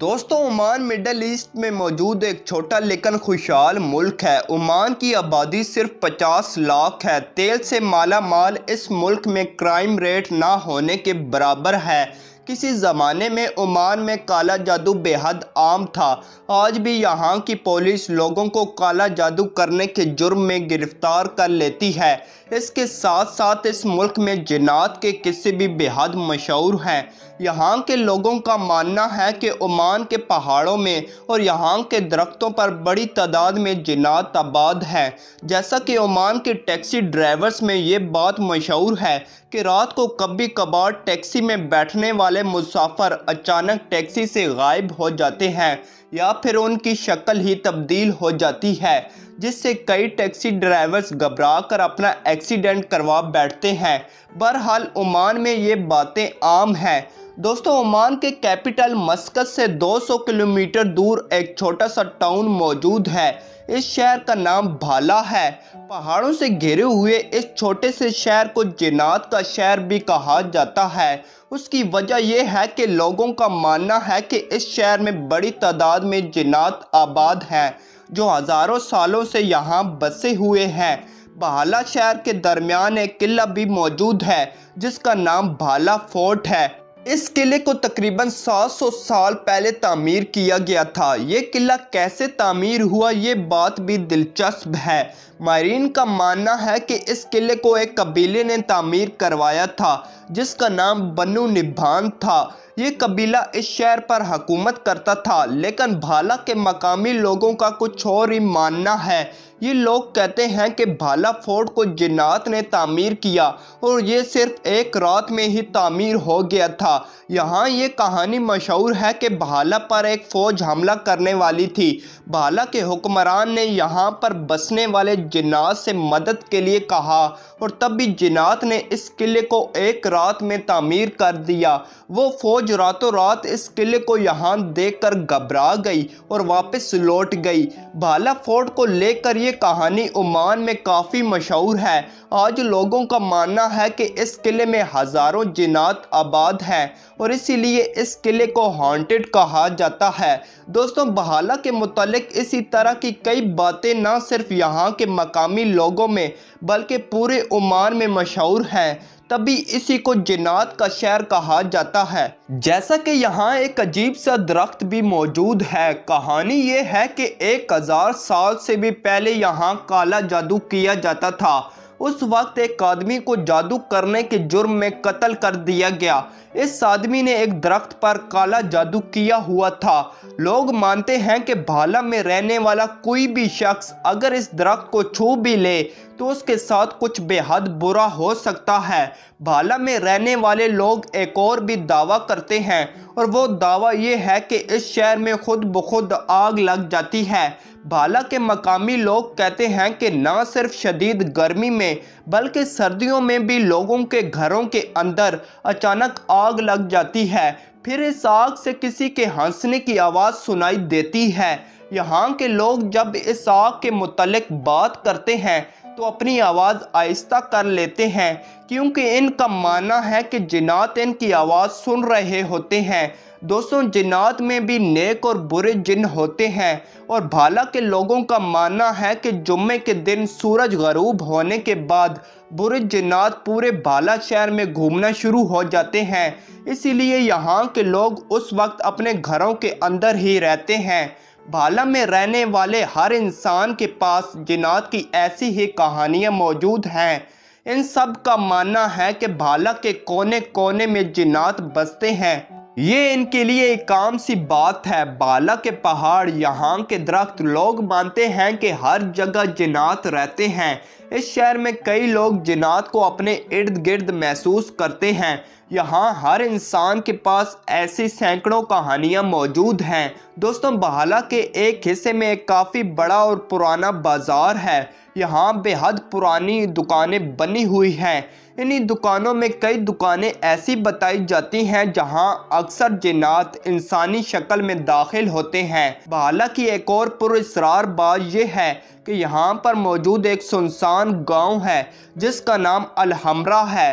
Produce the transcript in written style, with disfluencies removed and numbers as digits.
دوستوں Oman middle asset میں موجود ایک چھوٹا لیکن خوشحال ملک ہے۔ عمان کی آبادی صرف 50 لاکھ ہے۔ تیل سے مالا مال اس ملک میں کرائم ریٹ نہ ہونے کے برابر ہے۔ کسی زمانے میں عمان میں کالا جادو بے حد عام تھا۔ آج بھی یہاں کی پولیس لوگوں کو کالا جادو کرنے کے جرم میں گرفتار کر لیتی ہے۔ اس کے ساتھ ساتھ اس ملک میں جنات کے قصے بھی بے حد مشہور ہیں۔ یہاں کے لوگوں کا ماننا ہے کہ عمان کے پہاڑوں میں اور یہاں کے درختوں پر بڑی تعداد میں جنات آباد ہیں۔ جیسا کہ عمان کے ٹیکسی ڈرائیورز میں یہ بات مشہور ہے کہ رات کو کبھی کبھار ٹیکسی میں بیٹھنے والے مسافر اچانک ٹیکسی سے غائب ہو جاتے ہیں یا پھر ان کی شکل ہی تبدیل ہو جاتی ہے، جس سے کئی ٹیکسی ڈرائیورز گھبرا کر اپنا ایکسیڈنٹ کروا بیٹھتے ہیں۔ بہرحال عمان میں یہ باتیں عام ہیں۔ دوستوں عمان کے کیپٹل مسقط سے 200 کلومیٹر دور ایک چھوٹا سا ٹاؤن موجود ہے۔ اس شہر کا نام بھالا ہے۔ پہاڑوں سے گھرے ہوئے اس چھوٹے سے شہر کو جنات کا شہر بھی کہا جاتا ہے۔ اس کی وجہ یہ ہے کہ لوگوں کا ماننا ہے کہ اس شہر میں بڑی تعداد میں جنات آباد ہیں جو ہزاروں سالوں سے یہاں بسے ہوئے ہیں۔ بھالا شہر کے درمیان ایک قلعہ بھی موجود ہے جس کا نام بھالا فورٹ ہے۔ اس قلعے کو تقریباً 700 سال پہلے تعمیر کیا گیا تھا۔ یہ قلعہ کیسے تعمیر ہوا یہ بات بھی دلچسپ ہے۔ ماہرین کا ماننا ہے کہ اس قلعے کو ایک قبیلے نے تعمیر کروایا تھا جس کا نام بنو نبھان تھا۔ یہ قبیلہ اس شہر پر حکومت کرتا تھا، لیکن بھالا کے مقامی لوگوں کا کچھ اور ہی ماننا ہے۔ یہ لوگ کہتے ہیں کہ بھالا فورٹ کو جنات نے تعمیر کیا اور یہ صرف ایک رات میں ہی تعمیر ہو گیا تھا۔ یہاں یہ کہانی مشہور ہے کہ بھالا پر ایک فوج حملہ کرنے والی تھی۔ بھالا کے حکمران نے یہاں پر بسنے والے جنات سے مدد کے لیے کہا اور تب بھی جنات نے اس قلعے کو ایک رات میں تعمیر کر دیا۔ وہ فوج راتوں رات اس قلعے کو یہاں دیکھ کر گھبرا گئی اور واپس لوٹ گئی۔ بھالا فورٹ کو لے کر یہ کہانی عمان میں کافی مشہور ہے۔ آج لوگوں کا ماننا ہے کہ اس قلعے میں ہزاروں جنات آباد ہیں اور اسی لیے اس قلعے کو ہانٹڈ کہا جاتا ہے۔ دوستوں بھالا کے متعلق اسی طرح کی کئی باتیں نہ صرف یہاں کے مقامی لوگوں میں بلکہ پورے عمان میں مشہور ہیں، تبھی اسی کو جنات کا شہر کہا جاتا ہے۔ جیسا کہ یہاں ایک عجیب سا درخت بھی موجود ہے۔ کہانی یہ ہے کہ 1000 سال سے بھی پہلے یہاں کالا جادو کیا جاتا تھا۔ اس وقت ایک آدمی کو جادو کرنے کے جرم میں قتل کر دیا گیا۔ اس آدمی نے ایک درخت پر کالا جادو کیا ہوا تھا۔ لوگ مانتے ہیں کہ بھالا میں رہنے والا کوئی بھی شخص اگر اس درخت کو چھو بھی لے تو اس کے ساتھ کچھ بے حد برا ہو سکتا ہے۔ بھالا میں رہنے والے لوگ ایک اور بھی دعویٰ کرتے ہیں اور وہ دعویٰ یہ ہے کہ اس شہر میں خود بخود آگ لگ جاتی ہے۔ بھالا کے مقامی لوگ کہتے ہیں کہ نہ صرف شدید گرمی میں بلکہ سردیوں میں بھی لوگوں کے گھروں کے اندر اچانک آگ لگ جاتی ہے، پھر اس آگ سے کسی کے ہنسنے کی آواز سنائی دیتی ہے۔ یہاں کے لوگ جب اس آگ کے متعلق بات کرتے ہیں تو اپنی آواز آہستہ کر لیتے ہیں کیونکہ ان کا ماننا ہے کہ جنات ان کی آواز سن رہے ہوتے ہیں۔ دوستوں جنات میں بھی نیک اور برے جن ہوتے ہیں اور بھالا کے لوگوں کا ماننا ہے کہ جمعے کے دن سورج غروب ہونے کے بعد برے جنات پورے بھالا شہر میں گھومنا شروع ہو جاتے ہیں، اسی لیے یہاں کے لوگ اس وقت اپنے گھروں کے اندر ہی رہتے ہیں۔ بھالا میں رہنے والے ہر انسان کے پاس جنات کی ایسی ہی کہانیاں موجود ہیں۔ ان سب کا ماننا ہے کہ بھالا کے کونے کونے میں جنات بستے ہیں۔ یہ ان کے لیے ایک عام سی بات ہے۔ بھالا کے پہاڑ، یہاں کے درخت، لوگ مانتے ہیں کہ ہر جگہ جنات رہتے ہیں۔ اس شہر میں کئی لوگ جنات کو اپنے ارد گرد محسوس کرتے ہیں۔ یہاں ہر انسان کے پاس ایسی سینکڑوں کہانیاں موجود ہیں۔ دوستوں بھالا کے ایک حصے میں ایک کافی بڑا اور پرانا بازار ہے۔ یہاں بے حد پرانی دکانیں بنی ہوئی ہیں۔ انہی دکانوں میں کئی دکانیں ایسی بتائی جاتی ہیں جہاں اکثر جنات انسانی شکل میں داخل ہوتے ہیں۔ بھالا کی ایک اور پراسرار بات یہ ہے کہ یہاں پر موجود ایک سنسان گاؤں ہے جس کا نام الحمرا ہے۔